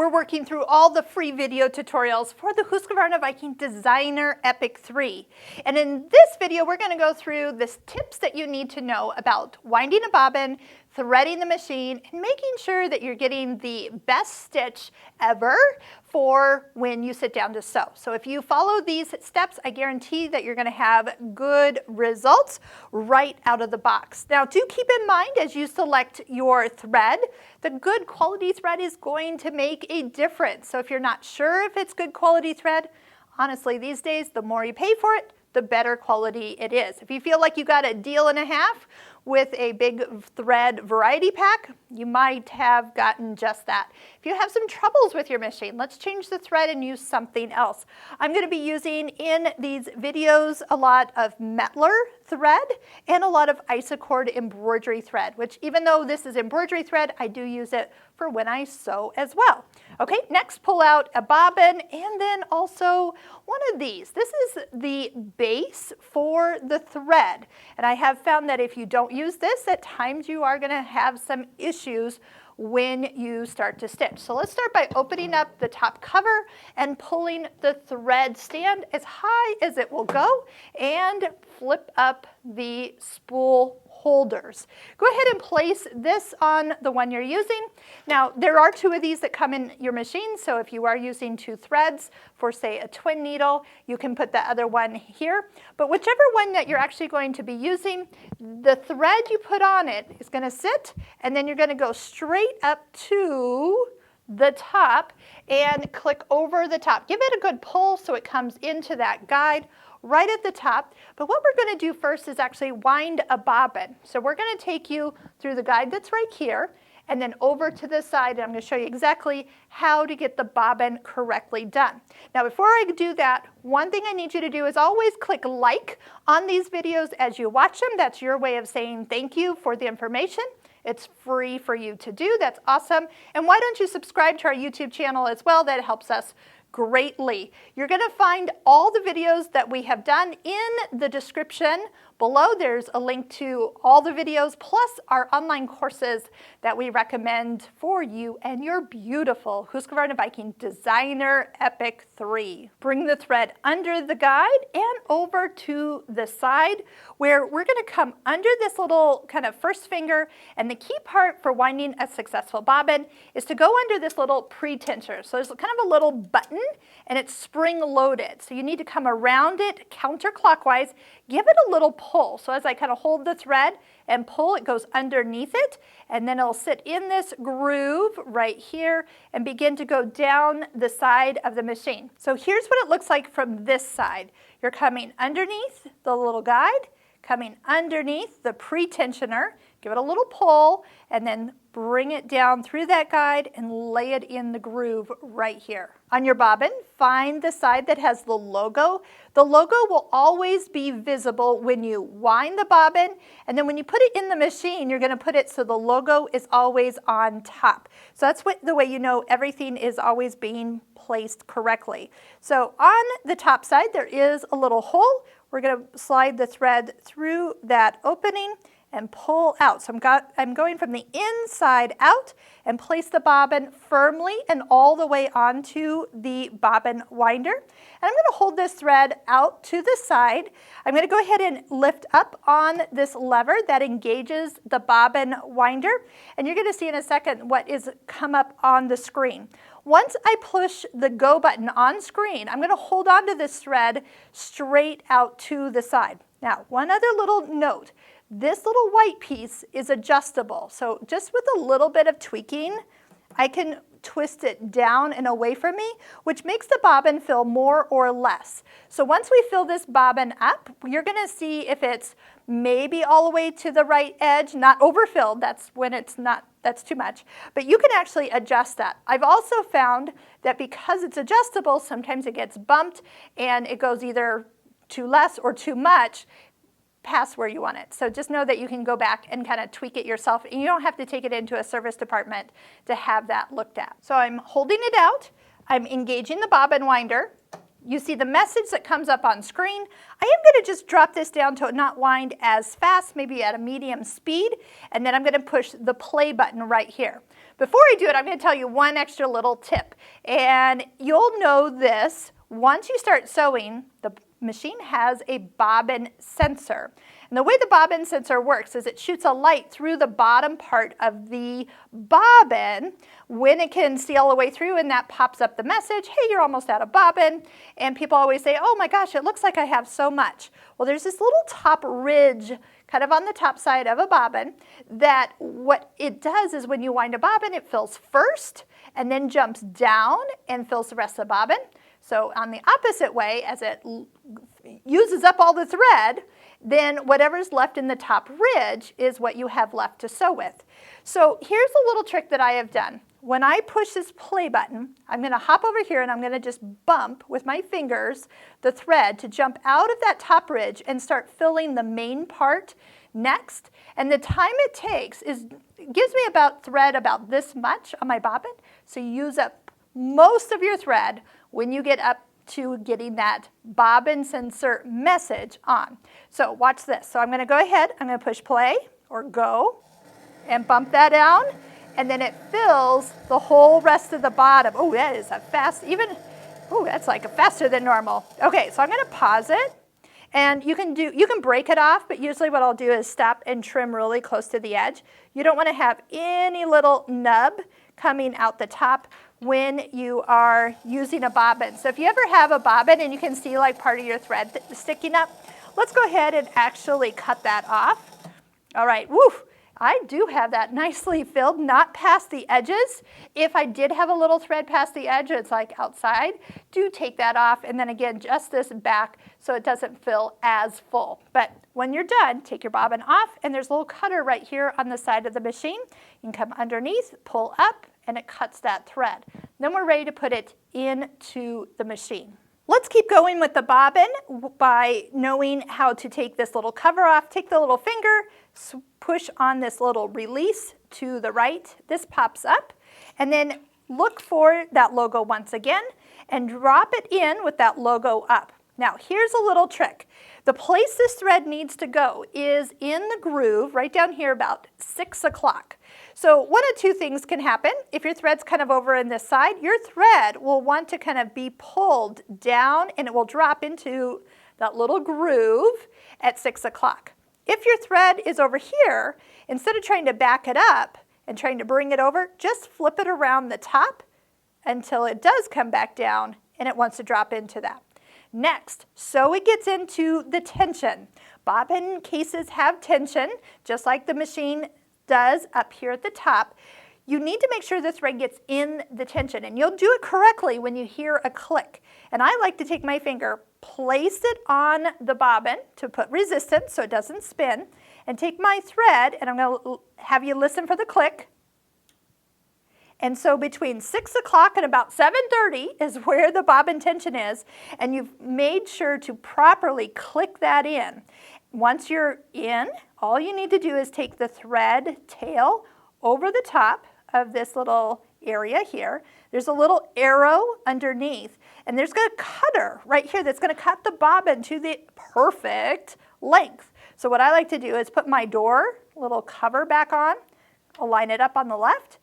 we're working through all the free video tutorials for the Husqvarna Viking Designer Epic 3. And in this video, we're going to go through the tips that you need to know about winding a bobbin, threading the machine, and making sure that you're getting the best stitch ever for when you sit down to sew. So if you follow these steps, I guarantee that you're going to have good results right out of the box. Now, do keep in mind as you select your thread, the good quality thread is going to make a difference. So if you're not sure if it's good quality thread, honestly, these days, the more you pay for it, the better quality it is. If you feel like you got a deal and a half with a big thread variety pack, you might have gotten just that. If you have some troubles with your machine, let's change the thread and use something else. I'm going to be using in these videos a lot of Metler thread and a lot of Isocord embroidery thread, which even though this is embroidery thread, I do use it for when I sew as well. Okay, next pull out a bobbin and then also one of these. This is the base for the thread. And I have found that if you don't use this, at times you are going to have some issues when you start to stitch. So let's start by opening up the top cover and pulling the thread stand as high as it will go and flip up the spool holders. Go ahead and place this on the one you're using. Now, there are two of these that come in your machine, so if you are using two threads for, say, a twin needle, you can put the other one here. But whichever one that you're actually going to be using, the thread you put on it is going to sit, and then you're going to go straight up to the top and click over the top. Give it a good pull so it comes into that guide right at the top. But what we're going to do first is actually wind a bobbin. So we're going to take you through the guide that's right here and then over to the side, and I'm going to show you exactly how to get the bobbin correctly done. Now, before I do that, one thing I need you to do is always click like on these videos as you watch them. That's your way of saying thank you for the information. It's free for you to do. That's awesome. And why don't you subscribe to our YouTube channel as well? That helps us greatly. You're going to find all the videos that we have done in the description below. There's a link to all the videos plus our online courses that we recommend for you and your beautiful Husqvarna Viking Designer Epic 3. Bring the thread under the guide and over to the side where we're going to come under this little kind of first finger, and the key part for winding a successful bobbin is to go under this little pre-tensioner. So there's kind of a little button and it's spring loaded. So you need to come around it counterclockwise, give it a little pull. So as I kind of hold the thread and pull, it goes underneath it, and then it'll sit in this groove right here and begin to go down the side of the machine. So here's what it looks like from this side. You're coming underneath the little guide, coming underneath the pre-tensioner, give it a little pull, and then bring it down through that guide and lay it in the groove right here. On your bobbin, find the side that has the logo. The logo will always be visible when you wind the bobbin, and then when you put it in the machine, you're going to put it so the logo is always on top. So that's the way you know everything is always being placed correctly. So on the top side, there is a little hole. We're going to slide the thread through that opening and pull out. So I'm going from the inside out and place the bobbin firmly and all the way onto the bobbin winder. And I'm going to hold this thread out to the side. I'm going to go ahead and lift up on this lever that engages the bobbin winder. And you're going to see in a second what is come up on the screen. Once I push the go button on screen, I'm going to hold on to this thread straight out to the side. Now, one other little note. This little white piece is adjustable. So just with a little bit of tweaking, I can twist it down and away from me, which makes the bobbin fill more or less. So once we fill this bobbin up, you're going to see if it's maybe all the way to the right edge, not overfilled. That's when it's not, that's too much. But you can actually adjust that. I've also found that because it's adjustable, sometimes it gets bumped and it goes either too less or too much past where you want it. So just know that you can go back and kind of tweak it yourself, and you don't have to take it into a service department to have that looked at. So I'm holding it out, I'm engaging the bobbin winder. You see the message that comes up on screen. I am going to just drop this down to not wind as fast, maybe at a medium speed, and then I'm going to push the play button right here. Before I do it, I'm going to tell you one extra little tip. And you'll know this, once you start sewing, the machine has a bobbin sensor. And the way the bobbin sensor works is it shoots a light through the bottom part of the bobbin when it can see all the way through, and that pops up the message, hey, you're almost out of bobbin. And people always say, oh my gosh, it looks like I have so much. Well, there's this little top ridge kind of on the top side of a bobbin that what it does is when you wind a bobbin, it fills first and then jumps down and fills the rest of the bobbin. So on the opposite way, as it uses up all the thread, then whatever's left in the top ridge is what you have left to sew with. So here's a little trick that I have done. When I push this play button, I'm going to hop over here and I'm going to just bump with my fingers the thread to jump out of that top ridge and start filling the main part next. And the time it takes gives me about thread about this much on my bobbin. So you use up most of your thread when you get up to getting that bobbin sensor message on. So watch this. So I'm going to go ahead, I'm going to push play or go and bump that down, and then it fills the whole rest of the bottom. Oh, that is a fast, that's like faster than normal. Okay, so I'm going to pause it, and you can break it off, but usually what I'll do is stop and trim really close to the edge. You don't want to have any little nub coming out the top when you are using a bobbin. So if you ever have a bobbin and you can see like part of your thread sticking up, let's go ahead and actually cut that off. All right, woo, I do have that nicely filled, not past the edges. If I did have a little thread past the edge, it's like outside, do take that off, and then again, just this back so it doesn't fill as full. But when you're done, take your bobbin off, and there's a little cutter right here on the side of the machine. You can come underneath, pull up, and it cuts that thread. Then we're ready to put it into the machine. Let's keep going with the bobbin by knowing how to take this little cover off. Take the little finger, push on this little release to the right. This pops up, and then look for that logo once again and drop it in with that logo up. Now, here's a little trick. The place this thread needs to go is in the groove right down here about 6 o'clock. So one of two things can happen. If your thread's kind of over in this side, your thread will want to kind of be pulled down and it will drop into that little groove at 6 o'clock. If your thread is over here, instead of trying to back it up and trying to bring it over, just flip it around the top until it does come back down and it wants to drop into that. Next, so it gets into the tension. Bobbin cases have tension, just like the machine does up here at the top. You need to make sure the thread gets in the tension, and you'll do it correctly when you hear a click. And I like to take my finger, place it on the bobbin to put resistance so it doesn't spin, and take my thread, and I'm going to have you listen for the click. And so between 6 o'clock and about 7:30 is where the bobbin tension is, and you've made sure to properly click that in. Once you're in, all you need to do is take the thread tail over the top of this little area here. There's a little arrow underneath, and there's a cutter right here that's going to cut the bobbin to the perfect length. So what I like to do is put my door little cover back on, align it up on the left,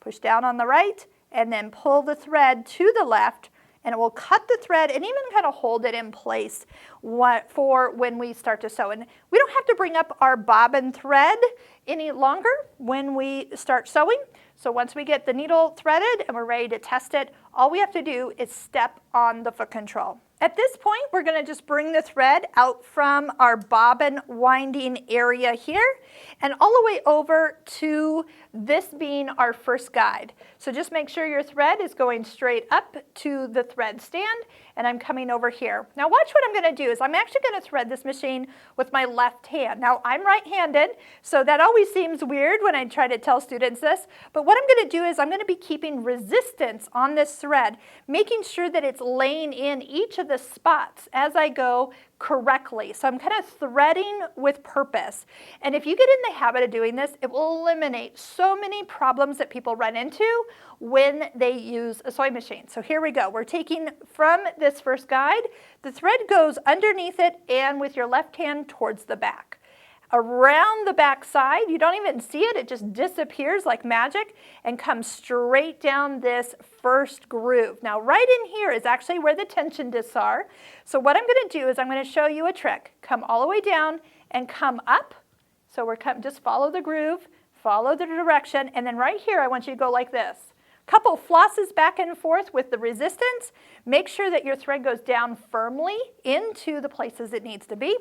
push down on the right, and then pull the thread to the left, and it will cut the thread and even kind of hold it in place for when we start to sew. And we don't have to bring up our bobbin thread any longer when we start sewing. So once we get the needle threaded and we're ready to test it, all we have to do is step on the foot control. At this point, we're going to just bring the thread out from our bobbin winding area here and all the way over to this being our first guide. So just make sure your thread is going straight up to the thread stand, and I'm coming over here. Now watch what I'm going to do is I'm actually going to thread this machine with my left hand. Now I'm right-handed, so that always seems weird when I try to tell students this, but what I'm going to do is I'm going to be keeping resistance on this thread, making sure that it's laying in each of the spots as I go correctly. So I'm kind of threading with purpose. And if you get in the habit of doing this, it will eliminate so many problems that people run into when they use a sewing machine. So here we go. We're taking from this first guide, the thread goes underneath it and with your left hand towards the back. around the back side. You don't even see it. It just disappears like magic and comes straight down this first groove. Now, right in here is actually where the tension discs are. So what I'm going to do is I'm going to show you a trick. Come all the way down and come up. So just follow the groove, follow the direction, and then right here I want you to go like this. Couple flosses back and forth with the resistance. Make sure that your thread goes down firmly into the places it needs to be.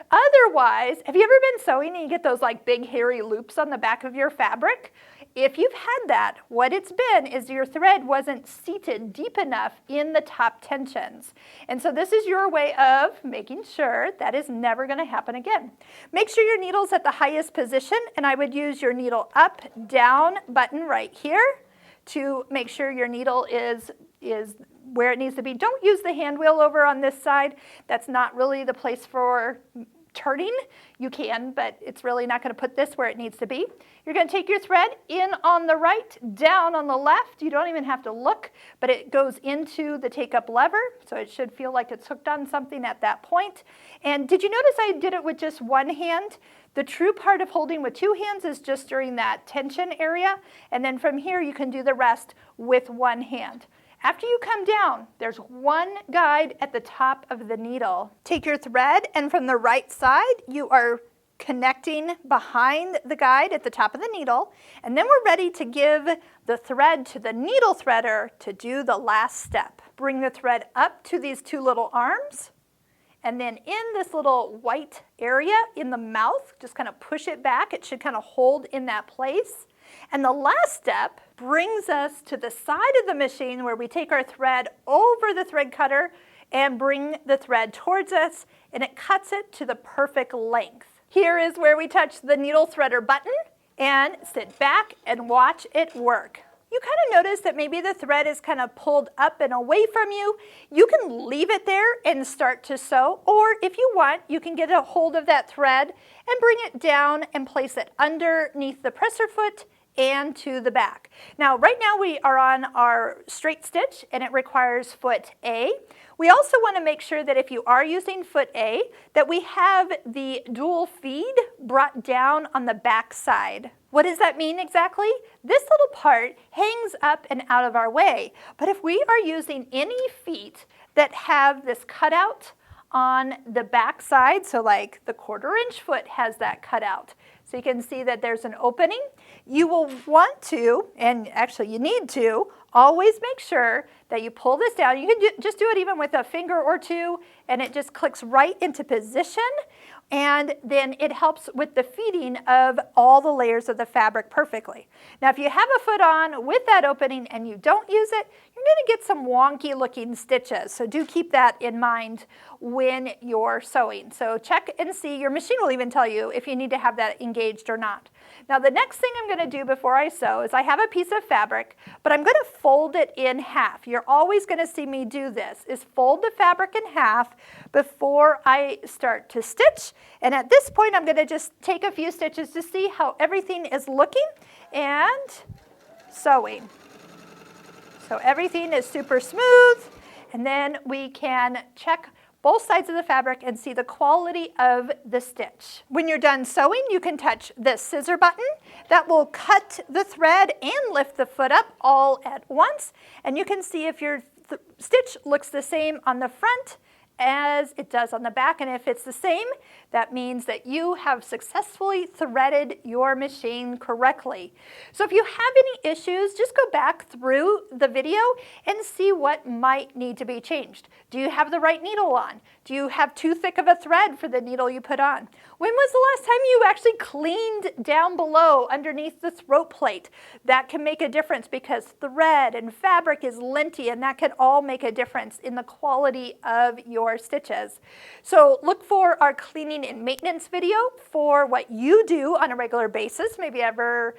Otherwise, have you ever been sewing and you get those like big hairy loops on the back of your fabric? If you've had that, what it's been is your thread wasn't seated deep enough in the top tensions. And so this is your way of making sure that is never going to happen again. Make sure your needle's at the highest position, and I would use your needle up, down button right here to make sure your needle is where it needs to be. Don't use the hand wheel over on this side. That's not really the place for turning. You can, but it's really not going to put this where it needs to be. You're going to take your thread in on the right, down on the left. You don't even have to look, but it goes into the take-up lever, so it should feel like it's hooked on something at that point. And did you notice I did it with just one hand? The true part of holding with two hands is just during that tension area, and then from here you can do the rest with one hand. After you come down, there's one guide at the top of the needle. Take your thread, and from the right side, you are connecting behind the guide at the top of the needle, and then we're ready to give the thread to the needle threader to do the last step. Bring the thread up to these two little arms, and then in this little white area in the mouth, just kind of push it back. It should kind of hold in that place. And the last step brings us to the side of the machine where we take our thread over the thread cutter and bring the thread towards us, and it cuts it to the perfect length. Here is where we touch the needle threader button and sit back and watch it work. You kind of notice that maybe the thread is kind of pulled up and away from you. You can leave it there and start to sew, or if you want, you can get a hold of that thread and bring it down and place it underneath the presser foot and to the back. Now, right now we are on our straight stitch and it requires foot A. We also want to make sure that if you are using foot A, that we have the dual feed brought down on the back side. What does that mean exactly? This little part hangs up and out of our way. But if we are using any feet that have this cutout on the back side, so like the 1/4 inch foot has that cutout, so you can see that there's an opening. You will want to, and actually you need to, always make sure that you pull this down. You can just do it even with a finger or two, and it just clicks right into position. And then it helps with the feeding of all the layers of the fabric perfectly. Now, if you have a foot on with that opening and you don't use it, you're going to get some wonky looking stitches. So do keep that in mind when you're sewing. So check and see. Your machine will even tell you if you need to have that engaged or not. Now, the next thing I'm going to do before I sew is I have a piece of fabric, but I'm going to fold it in half. You're always going to see me do this, is fold the fabric in half before I start to stitch. And at this point, I'm going to just take a few stitches to see how everything is looking and sewing. So everything is super smooth, and then we can check both sides of the fabric and see the quality of the stitch. When you're done sewing, you can touch this scissor button. That will cut the thread and lift the foot up all at once. And you can see if your stitch looks the same on the front as it does on the back, and if it's the same, that means that you have successfully threaded your machine correctly. So if you have any issues, just go back through the video and see what might need to be changed. Do you have the right needle on? Do you have too thick of a thread for the needle you put on? When was the last time you actually cleaned down below underneath the throat plate? That can make a difference because thread and fabric is linty, and that can all make a difference in the quality of your stitches. So look for our cleaning and maintenance video for what you do on a regular basis, maybe after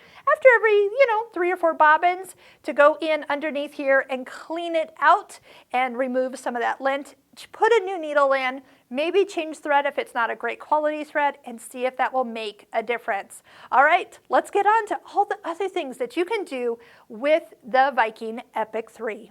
every 3 or 4 bobbins, to go in underneath here and clean it out and remove some of that lint. Put a new needle in, maybe change thread if it's not a great quality thread, and see if that will make a difference. All right, let's get on to all the other things that you can do with the Viking Epic 3.